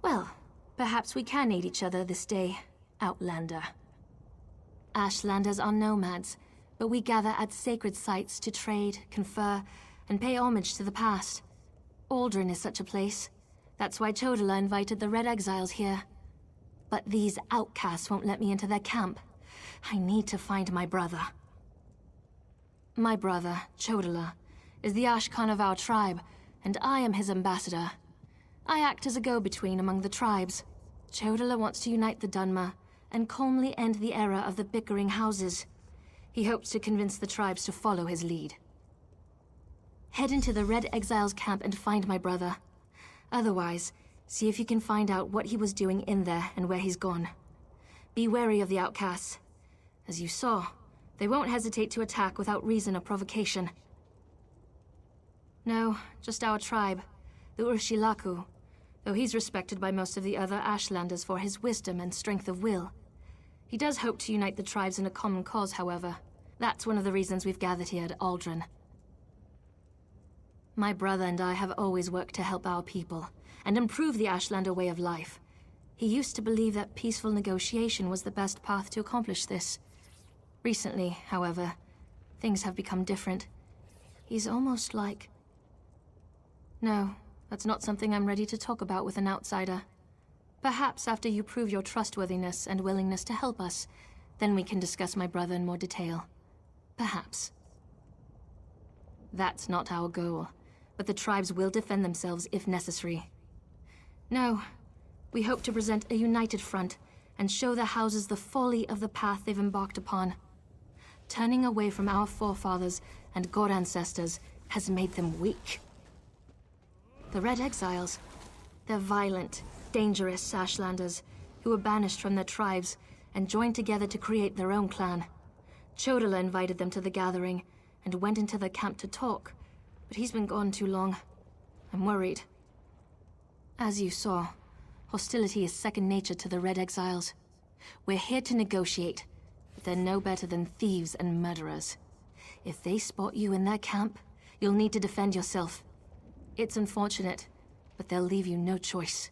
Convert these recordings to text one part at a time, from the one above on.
Well, perhaps we can aid each other this day, Outlander. Ashlanders are nomads, but we gather at sacred sites to trade, confer, and pay homage to the past. Aldrin is such a place. That's why Chodala invited the Red Exiles here. But these outcasts won't let me into their camp. I need to find my brother. My brother, Chodala, is the Ashkan of our tribe, and I am his ambassador. I act as a go-between among the tribes. Chodala wants to unite the Dunmer and calmly end the era of the bickering houses. He hopes to convince the tribes to follow his lead. Head into the Red Exiles camp and find my brother. Otherwise, see if you can find out what he was doing in there and where he's gone. Be wary of the outcasts. As you saw, they won't hesitate to attack without reason or provocation. No, just our tribe, the Urshilaku, though he's respected by most of the other Ashlanders for his wisdom and strength of will. He does hope to unite the tribes in a common cause, however. That's one of the reasons we've gathered here at Aldrin. My brother and I have always worked to help our people and improve the Ashlander way of life. He used to believe that peaceful negotiation was the best path to accomplish this. Recently, however, things have become different. He's almost like... No, that's not something I'm ready to talk about with an outsider. Perhaps after you prove your trustworthiness and willingness to help us, then we can discuss my brother in more detail. Perhaps. That's not our goal, but the tribes will defend themselves if necessary. No, we hope to present a united front and show the houses the folly of the path they've embarked upon. Turning away from our forefathers and god ancestors has made them weak. The Red Exiles, they're violent, dangerous Ashlanders who were banished from their tribes and joined together to create their own clan. Chodala invited them to the gathering and went into the camp to talk, but he's been gone too long. I'm worried. As you saw, hostility is second nature to the Red Exiles. We're here to negotiate, but they're no better than thieves and murderers. If they spot you in their camp, you'll need to defend yourself. It's unfortunate, but they'll leave you no choice.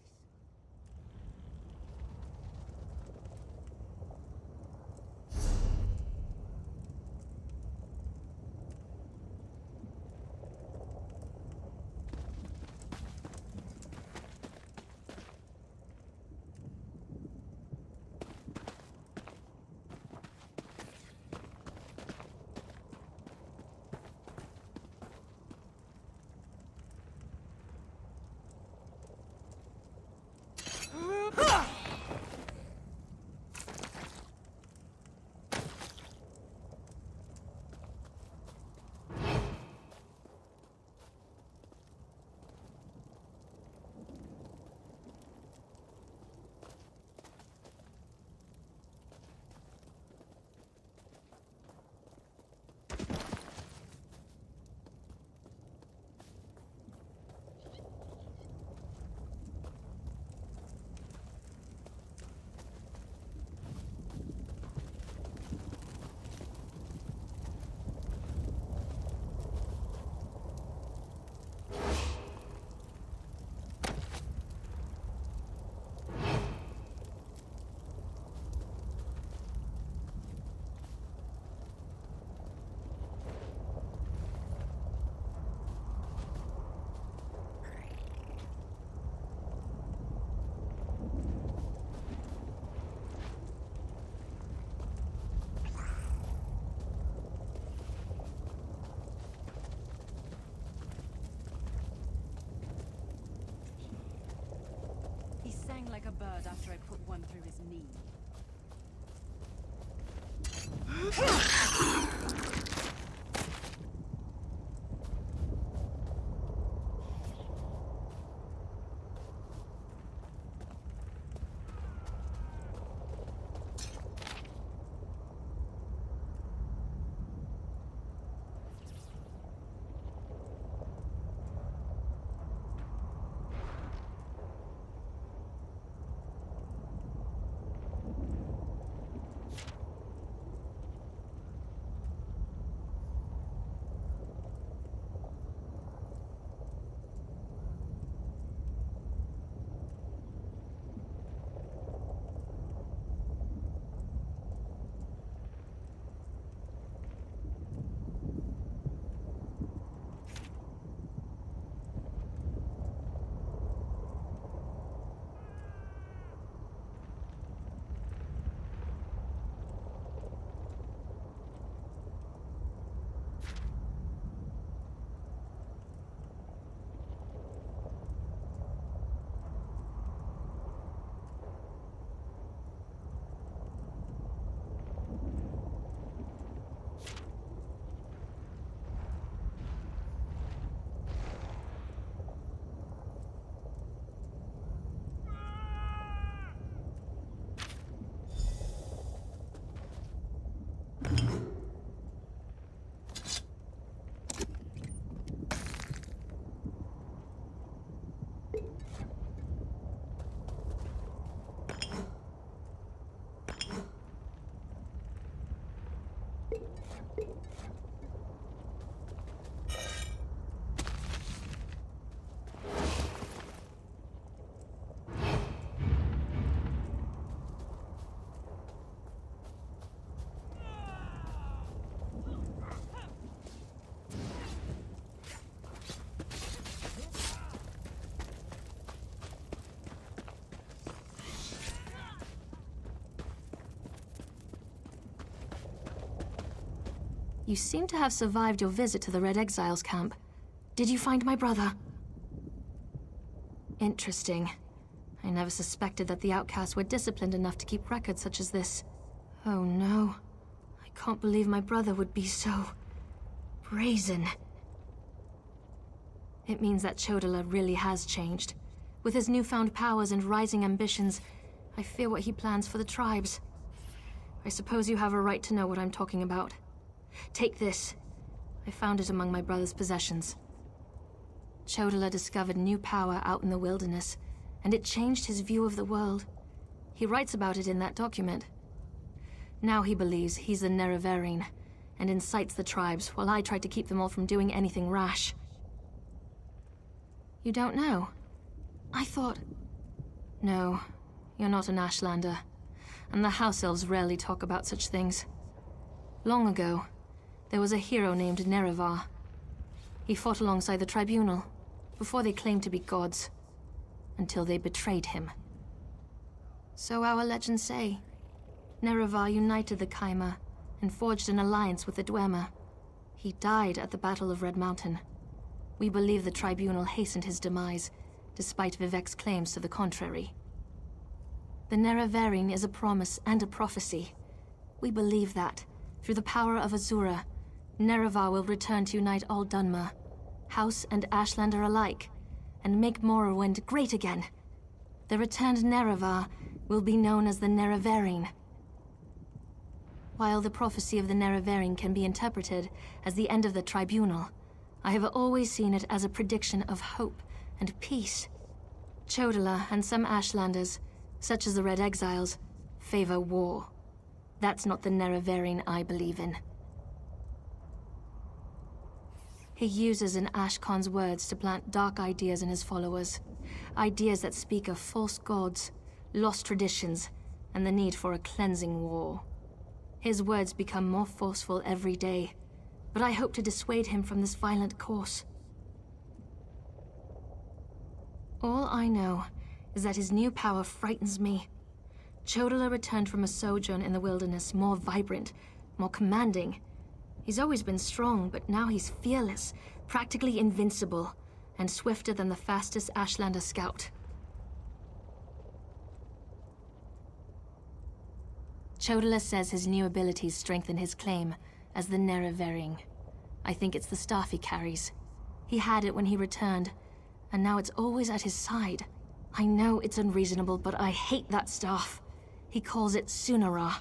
Like a bird after I put one through his knee. You seem to have survived your visit to the Red Exiles camp. Did you find my brother? Interesting. I never suspected that the outcasts were disciplined enough to keep records such as this. Oh no. I can't believe my brother would be so... brazen. It means that Chodala really has changed. With his newfound powers and rising ambitions, I fear what he plans for the tribes. I suppose you have a right to know what I'm talking about. Take this. I found it among my brother's possessions. Chodala discovered new power out in the wilderness, and it changed his view of the world. He writes about it in that document. Now he believes he's the Nerevarine, and incites the tribes while I try to keep them all from doing anything rash. You don't know? I thought... No, you're not an Ashlander, and the House Elves rarely talk about such things. Long ago, there was a hero named Nerevar. He fought alongside the Tribunal, before they claimed to be gods, until they betrayed him. So our legends say. Nerevar united the Kaima, and forged an alliance with the Dwemer. He died at the Battle of Red Mountain. We believe the Tribunal hastened his demise, despite Vivek's claims to the contrary. The Nerevarine is a promise and a prophecy. We believe that, through the power of Azura, Nerevar will return to unite all Dunmer, House and Ashlander alike, and make Morrowind great again. The returned Nerevar will be known as the Nerevarine. While the prophecy of the Nerevarine can be interpreted as the end of the Tribunal, I have always seen it as a prediction of hope and peace. Chodala and some Ashlanders, such as the Red Exiles, favor war. That's not the Nerevarine I believe in. He uses an Ashkon's words to plant dark ideas in his followers. Ideas that speak of false gods, lost traditions, and the need for a cleansing war. His words become more forceful every day, but I hope to dissuade him from this violent course. All I know is that his new power frightens me. Chodala returned from a sojourn in the wilderness more vibrant, more commanding. He's always been strong, but now he's fearless, practically invincible, and swifter than the fastest Ashlander scout. Chodala says his new abilities strengthen his claim as the Nerevarine. I think it's the staff he carries. He had it when he returned, and now it's always at his side. I know it's unreasonable, but I hate that staff. He calls it Sunara.